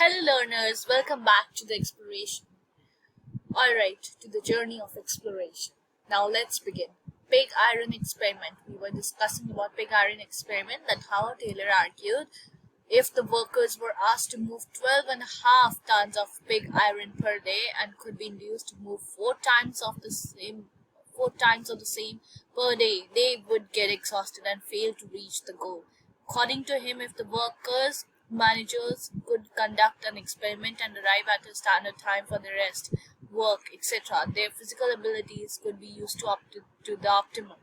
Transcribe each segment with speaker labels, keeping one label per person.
Speaker 1: Hello, learners. Welcome back to the exploration. Alright, to the journey of exploration. Now let's begin. Pig iron experiment. We were discussing about pig iron experiment that Howard Taylor argued if the workers were asked to move 12.5 tons of pig iron per day and could be induced to move four times of the same per day, they would get exhausted and fail to reach the goal. According to him, if the workers managers could conduct an experiment and arrive at a standard time for the rest, work, etc., their physical abilities could be used to the optimum.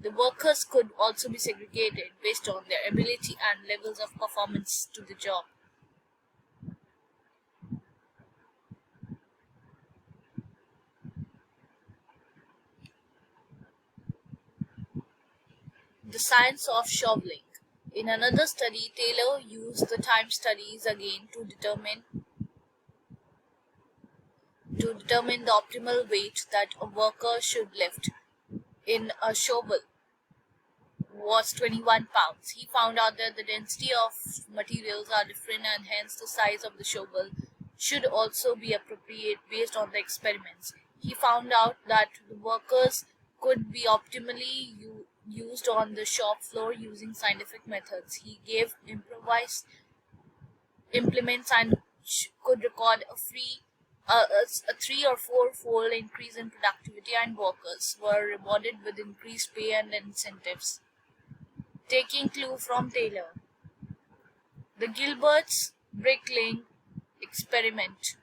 Speaker 1: The workers could also be segregated based on their ability and levels of performance to the job. The science of shoveling. In another study, Taylor used the time studies again to determine the optimal weight that a worker should lift. In a shovel was 21 pounds. He found out that the density of materials are different and hence the size of the shovel should also be appropriate based on the experiments. He found out that the workers could be optimally used on the shop floor using scientific methods. He gave improvised implements and could record a 3 or 4 fold increase in productivity, and workers were rewarded with increased pay and incentives. Taking clue from Taylor. The Gilbert's bricklaying experiments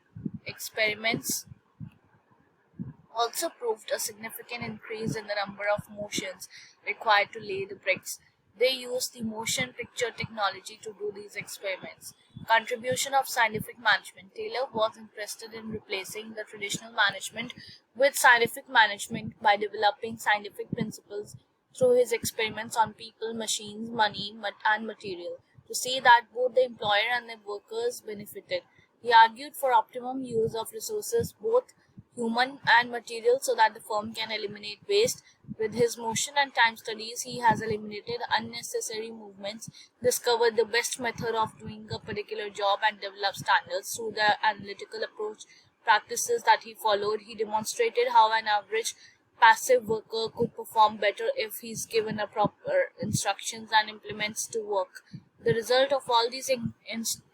Speaker 1: also proved a significant increase in the number of motions required to lay the bricks. They used the motion picture technology to do these experiments. Contribution of scientific management. Taylor was interested in replacing the traditional management with scientific management by developing scientific principles through his experiments on people, machines, money, and material to see that both the employer and the workers benefited. He argued for optimum use of resources, both human and material, so that the firm can eliminate waste. With his motion and time studies, he has eliminated unnecessary movements, discovered the best method of doing a particular job, and developed standards through the analytical approach practices that he followed. He demonstrated how an average passive worker could perform better if he's given a proper instructions and implements to work. The result of all these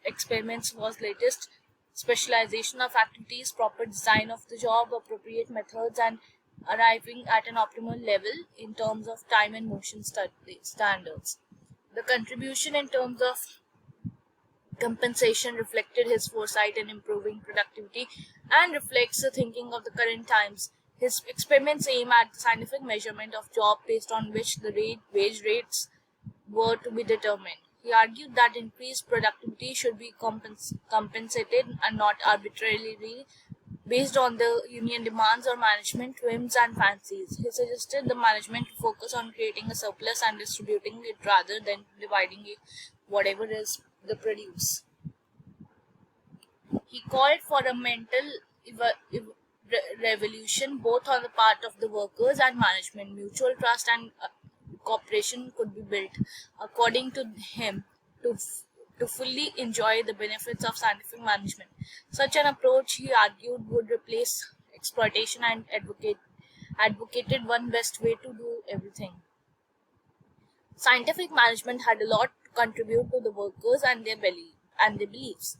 Speaker 1: experiments was latest specialization of activities, proper design of the job, appropriate methods, and arriving at an optimal level in terms of time and motion standards. The contribution in terms of compensation reflected his foresight in improving productivity and reflects the thinking of the current times. His experiments aim at the scientific measurement of job based on which the wage rates were to be determined. He argued that increased productivity should be compensated and not arbitrarily based on the union demands or management whims and fancies. He suggested the management to focus on creating a surplus and distributing it rather than dividing it whatever is the produce. He called for a mental revolution both on the part of the workers and management. Mutual trust and cooperation could be built, according to him, to fully enjoy the benefits of scientific management. Such an approach, he argued, would replace exploitation and advocated one best way to do everything. Scientific management had a lot to contribute to the workers and their beliefs.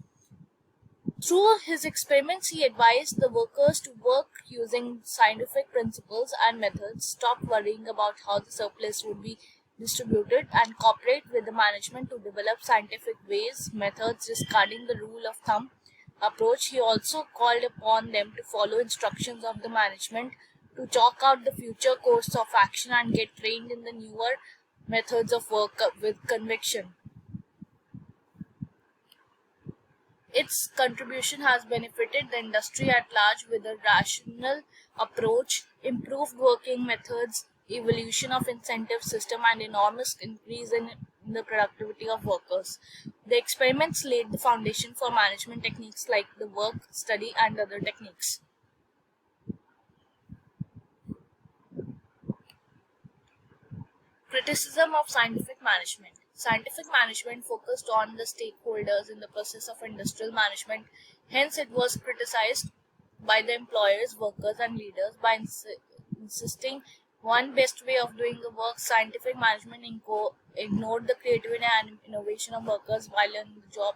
Speaker 1: Through his experiments, he advised the workers to work using scientific principles and methods, stop worrying about how the surplus would be distributed, and cooperate with the management to develop scientific ways, methods, discarding the rule of thumb approach. He also called upon them to follow instructions of the management, to chalk out the future course of action and get trained in the newer methods of work with conviction. Its contribution has benefited the industry at large with a rational approach, improved working methods, evolution of incentive system, and enormous increase in the productivity of workers. The experiments laid the foundation for management techniques like the work study and other techniques. Criticism of scientific management. Scientific management focused on the stakeholders in the process of industrial management. Hence, it was criticized by the employers, workers, and leaders by insisting one best way of doing the work. Scientific management ignored the creativity and innovation of workers while on the job.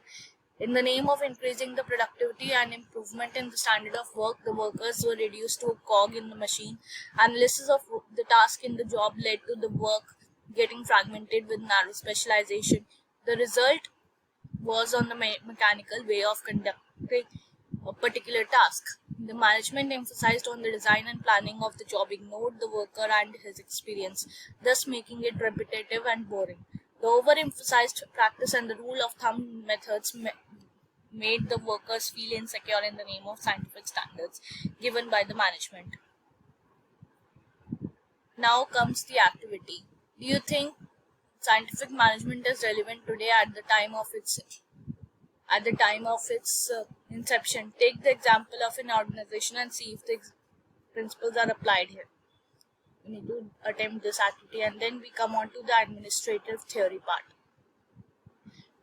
Speaker 1: In the name of increasing the productivity and improvement in the standard of work, the workers were reduced to a cog in the machine. Analysis of the task in the job led to the work getting fragmented with narrow specialization. The result was on the mechanical way of conducting a particular task. The management emphasized on the design and planning of the job, ignored the worker and his experience, thus making it repetitive and boring. The overemphasized practice and the rule of thumb methods made the workers feel insecure in the name of scientific standards given by the management. Now comes the activity. Do you think scientific management is relevant today at the time of its inception? Take the example of an organization and see if the principles are applied here. We need to attempt this activity, and then we come on to the administrative theory part.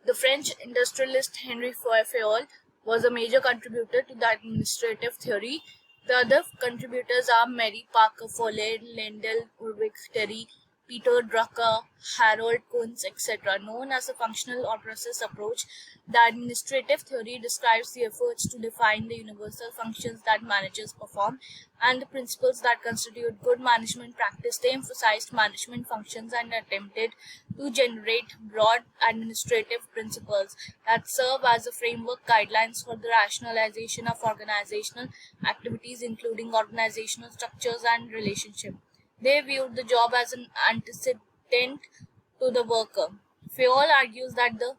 Speaker 1: The French industrialist Henri Fayol was a major contributor to the administrative theory. The other contributors are Mary Parker Follett, Lendl Ulrich Terry, Peter Drucker, Harold Kunz, etc. Known as the functional or process approach, the administrative theory describes the efforts to define the universal functions that managers perform and the principles that constitute good management practice. They emphasized management functions and attempted to generate broad administrative principles that serve as a framework guidelines for the rationalization of organizational activities, including organizational structures and relationships. They viewed the job as an antecedent to the worker. Fayol argues that the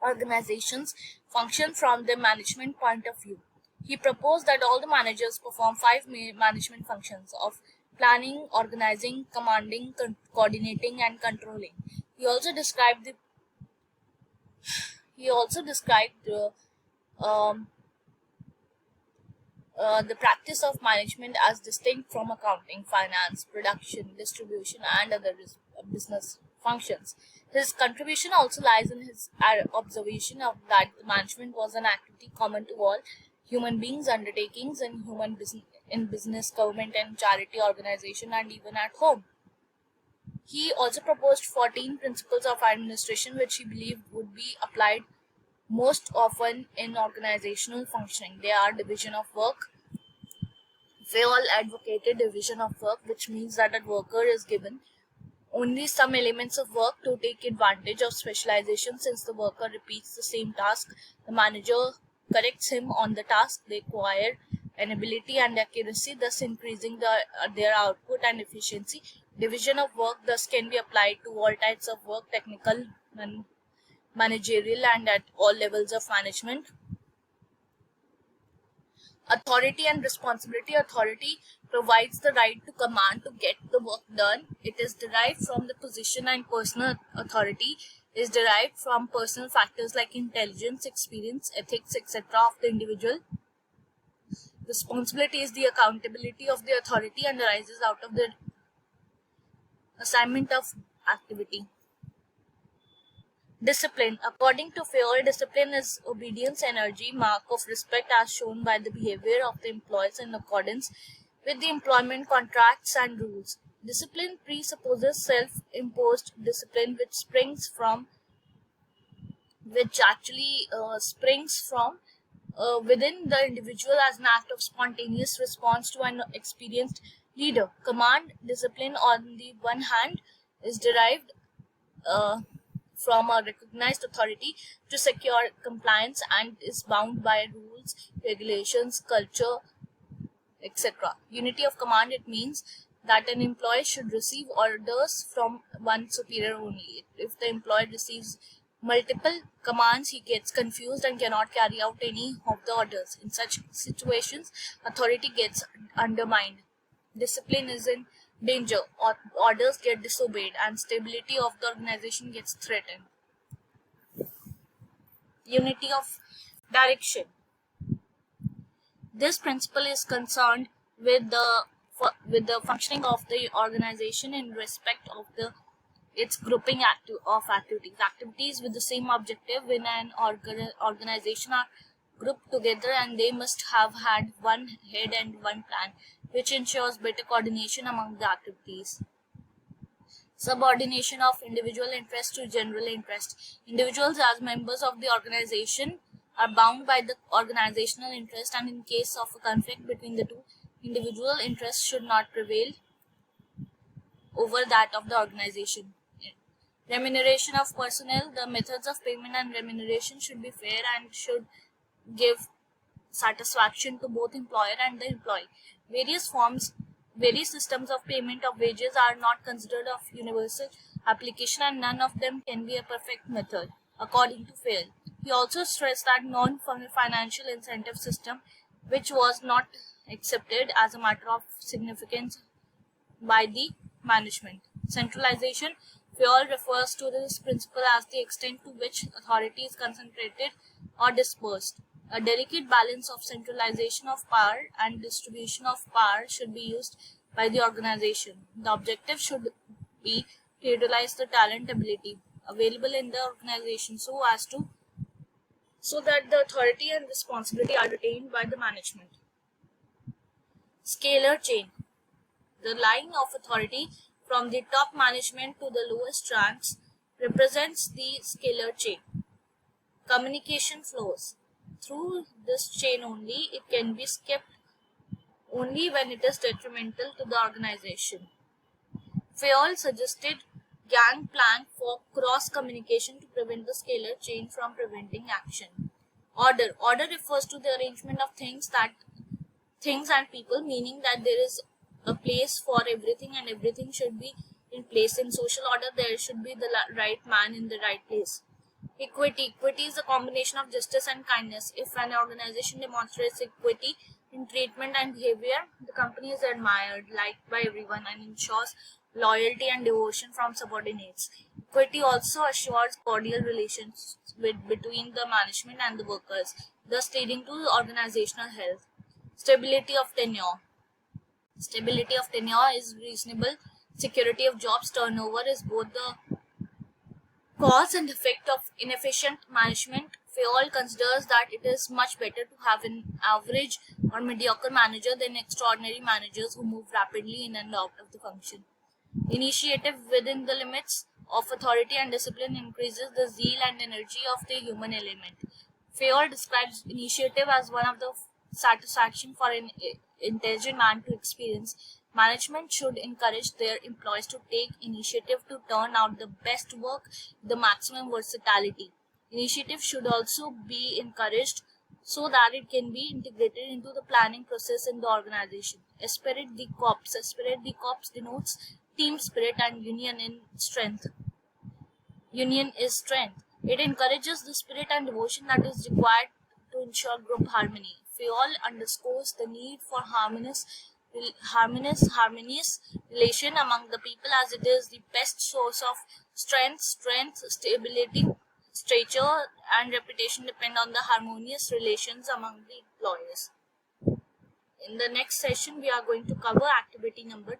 Speaker 1: organizations function from the management point of view. He proposed that all the managers perform five management functions of planning, organizing, commanding, coordinating, and controlling. He also described um, the practice of management as distinct from accounting, finance, production, distribution, and other business functions. His contribution also lies in his observation of that the management was an activity common to all human beings, undertakings in business, government, and charity organization, and even at home. He also proposed 14 principles of administration, which he believed would be applied most often in organizational functioning. They are division of work. Fayol advocated division of work, which means that a worker is given only some elements of work to take advantage of specialization. Since the worker repeats the same task, the manager corrects him on the task. They acquire an ability and accuracy, thus increasing their output and efficiency. Division of work thus can be applied to all types of work, technical, managerial, and at all levels of management. Authority and responsibility. Authority provides the right to command to get the work done. It is derived from the position, and personal authority is derived from personal factors like intelligence, experience, ethics, etc. of the individual. Responsibility is the accountability of the authority and arises out of the assignment of activity. Discipline. According to Fayol, discipline is obedience, energy, mark of respect as shown by the behavior of the employees in accordance with the employment contracts and rules. Discipline presupposes self-imposed discipline, which springs from within the individual as an act of spontaneous response to an experienced leader. Command discipline, on the one hand, is derived from a recognized authority to secure compliance and is bound by rules, regulations, culture, etc. Unity of command, it means that an employee should receive orders from one superior only. If the employee receives multiple commands, he gets confused and cannot carry out any of the orders. In such situations, authority gets undermined. Discipline is in danger, orders get disobeyed, and stability of the organization gets threatened. Unity of direction. This principle is concerned with the functioning of the organization in respect of the It's grouping of activities with the same objective in an organization are grouped together, and they must have had one head and one plan, which ensures better coordination among the activities. Subordination of individual interest to general interest. Individuals, as members of the organization, are bound by the organizational interest, and in case of a conflict between the two, individual interests should not prevail over that of the organization. Remuneration of personnel. The methods of payment and remuneration should be fair and should give satisfaction to both employer and the employee. Various systems of payment of wages are not considered of universal application, and none of them can be a perfect method, according to Fair. He also stressed that non-financial incentive system, which was not accepted as a matter of significance by the management. Centralization. Fair refers to this principle as the extent to which authority is concentrated or dispersed. A delicate balance of centralization of power and distribution of power should be used by the organization. The objective should be to utilize the talent ability available in the organization so that the authority and responsibility are retained by the management. Scalar chain. The line of authority from the top management to the lowest ranks represents the scalar chain. Communication flows. Through this chain only, it can be skipped only when it is detrimental to the organization. Fayol suggested gang plank for cross communication to prevent the scalar chain from preventing action. Order. Order refers to the arrangement of things and people, meaning that there is a place for everything and everything should be in place. In social order, there should be the right man in the right place. Equity. Equity is a combination of justice and kindness. If an organization demonstrates equity in treatment and behavior, the company is admired, liked by everyone, and ensures loyalty and devotion from subordinates. Equity also assures cordial relations between the management and the workers, thus leading to organizational health. Stability of tenure. Stability of tenure is reasonable. Security of jobs. Turnover is both the cause and effect of inefficient management. Fayol considers that it is much better to have an average or mediocre manager than extraordinary managers who move rapidly in and out of the function. Initiative within the limits of authority and discipline increases the zeal and energy of the human element. Fayol describes initiative as one of the satisfaction for an intelligent man to experience. Management should encourage their employees to take initiative to turn out the best work with the maximum versatility. Initiative should also be encouraged so that it can be integrated into the planning process in the organization. Esprit de corps. Esprit de corps denotes team spirit and union in strength. Union is strength. It encourages the spirit and devotion that is required to ensure group harmony. Fayol underscores the need for harmonious relation among the people, as it is the best source of strength, stability, stature, and reputation depend on the harmonious relations among the employees. In the next session, we are going to cover activity number